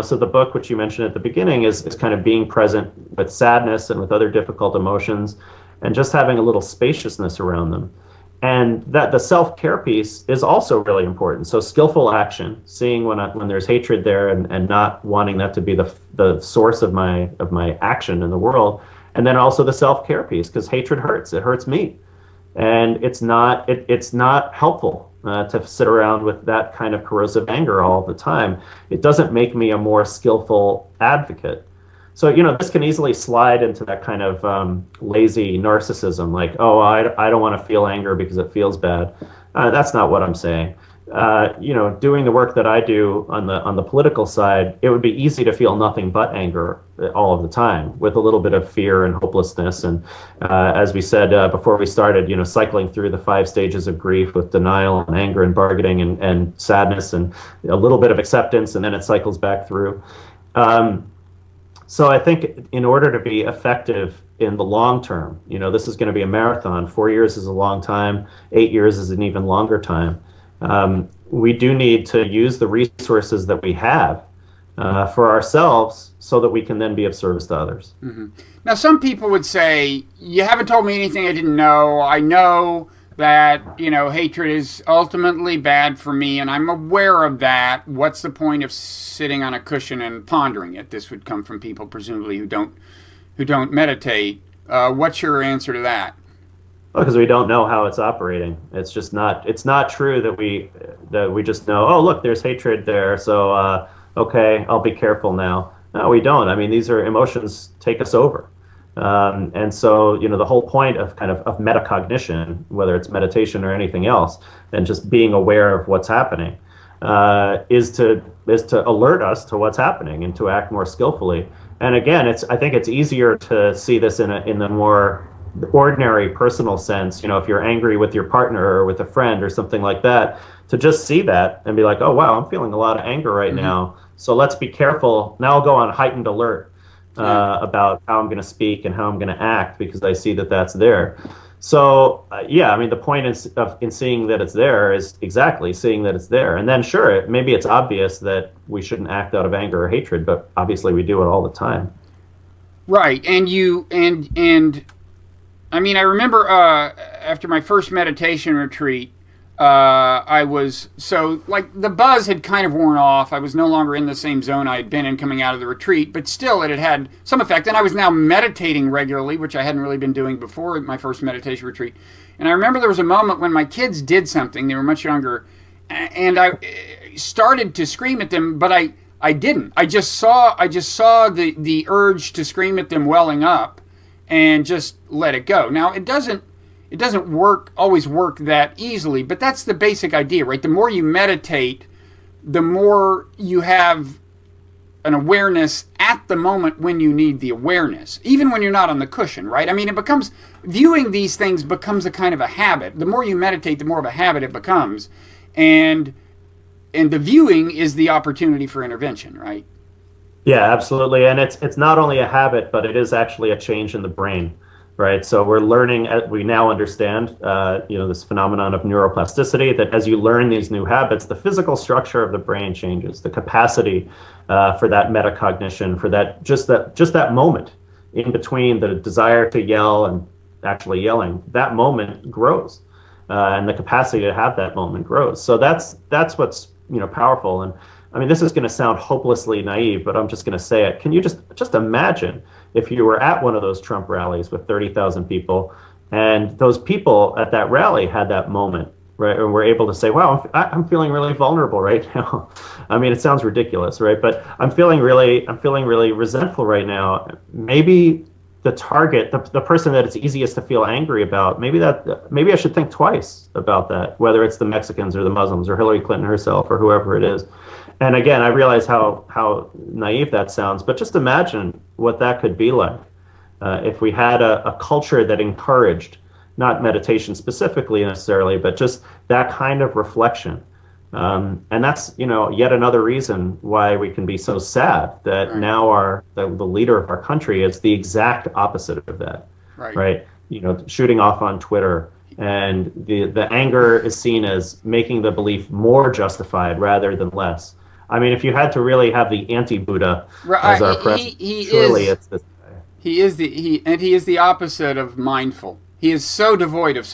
So the book, which you mentioned at the beginning, is kind of being present with sadness and with other difficult emotions, and just having a little spaciousness around them. And that the self-care piece is also really important. So skillful action, seeing when there's hatred there, and not wanting that to be the source of my action in the world. And then also the self-care piece, because hatred hurts. It hurts me, and it's not helpful to sit around with that kind of corrosive anger all the time. It doesn't make me a more skillful advocate. So, this can easily slide into that kind of lazy narcissism, like, oh, I don't want to feel anger because it feels bad. That's not what I'm saying. Doing the work that I do on the political side, it would be easy to feel nothing but anger all of the time, with a little bit of fear and hopelessness. And as we said before we started, cycling through the 5 stages of grief with denial and anger and bargaining and sadness and a little bit of acceptance, and then it cycles back through. So I think in order to be effective in the long term, this is going to be a marathon. 4 years is a long time. 8 years is an even longer time. We do need to use the resources that we have for ourselves, so that we can then be of service to others. Mm-hmm. Now, some people would say, you haven't told me anything I didn't know. I know that, hatred is ultimately bad for me, and I'm aware of that. What's the point of sitting on a cushion and pondering it? This would come from people, presumably, who don't meditate. What's your answer to that? Well, because we don't know how it's operating. It's just not. It's not true that we just know. Oh, look, there's hatred there. So okay, I'll be careful now. No, we don't. I mean, these are emotions take us over. And so, the whole point of of metacognition, whether it's meditation or anything else, and just being aware of what's happening, is to alert us to what's happening and to act more skillfully. And again, I think it's easier to see this in the more ordinary personal sense. If you're angry with your partner or with a friend or something like that, to just see that and be like, oh wow, I'm feeling a lot of anger right now. So let's be careful. Now I'll go on heightened alert about how I'm going to speak and how I'm going to act, because I see that that's there. So the point in seeing that it's there is exactly seeing that it's there. And then sure, maybe it's obvious that we shouldn't act out of anger or hatred, but obviously we do it all the time. Right. And I mean, I remember after my first meditation retreat, I was, so like the buzz had kind of worn off. I was no longer in the same zone I had been in coming out of the retreat, but still it had some effect. And I was now meditating regularly, which I hadn't really been doing before my first meditation retreat. And I remember there was a moment when my kids did something. They were much younger, and I started to scream at them, but I didn't. I just saw the urge to scream at them welling up, and just let it go. Now, it doesn't always work that easily, but that's the basic idea, right? The more you meditate, the more you have an awareness at the moment when you need the awareness, even when you're not on the cushion, right? I mean, viewing these things becomes a kind of a habit. The more you meditate, the more of a habit it becomes. And the viewing is the opportunity for intervention, right? Yeah, absolutely. And it's not only a habit, but it is actually a change in the brain, right? So we're learning, we now understand, this phenomenon of neuroplasticity, that as you learn these new habits, the physical structure of the brain changes, the capacity for that metacognition, for just that moment in between the desire to yell and actually yelling, that moment grows, and the capacity to have that moment grows. So that's what's powerful. And I mean, this is going to sound hopelessly naive, but I'm just going to say it. Can you just imagine if you were at one of those Trump rallies with 30,000 people, and those people at that rally had that moment, right? And were able to say, wow, I'm feeling really vulnerable right now. I mean, it sounds ridiculous, right? But I'm feeling really resentful right now. Maybe the target, the person that it's easiest to feel angry about, maybe I should think twice about that, whether it's the Mexicans or the Muslims or Hillary Clinton herself or whoever it is. And again, I realize how naive that sounds, but just imagine what that could be like if we had a culture that encouraged, not meditation specifically necessarily, but just that kind of reflection. And that's, yet another reason why we can be so sad that now the leader of our country is the exact opposite of that, right? Shooting off on Twitter, and the anger is seen as making the belief more justified rather than less. I mean, if you had to really have the anti-Buddha as our president, he surely is it's this guy. he is the opposite of mindful. He is so devoid of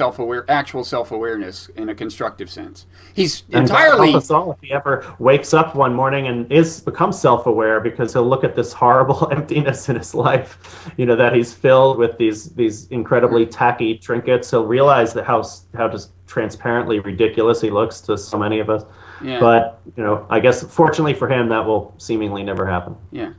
actual self-awareness in a constructive sense. He's And God help entirely us all if he ever wakes up one morning and becomes self-aware, because he'll look at this horrible emptiness in his life, that he's filled with these incredibly tacky trinkets. He'll realize that how just transparently ridiculous he looks to so many of us. yeah But I guess fortunately for him, that will seemingly never happen. yeah.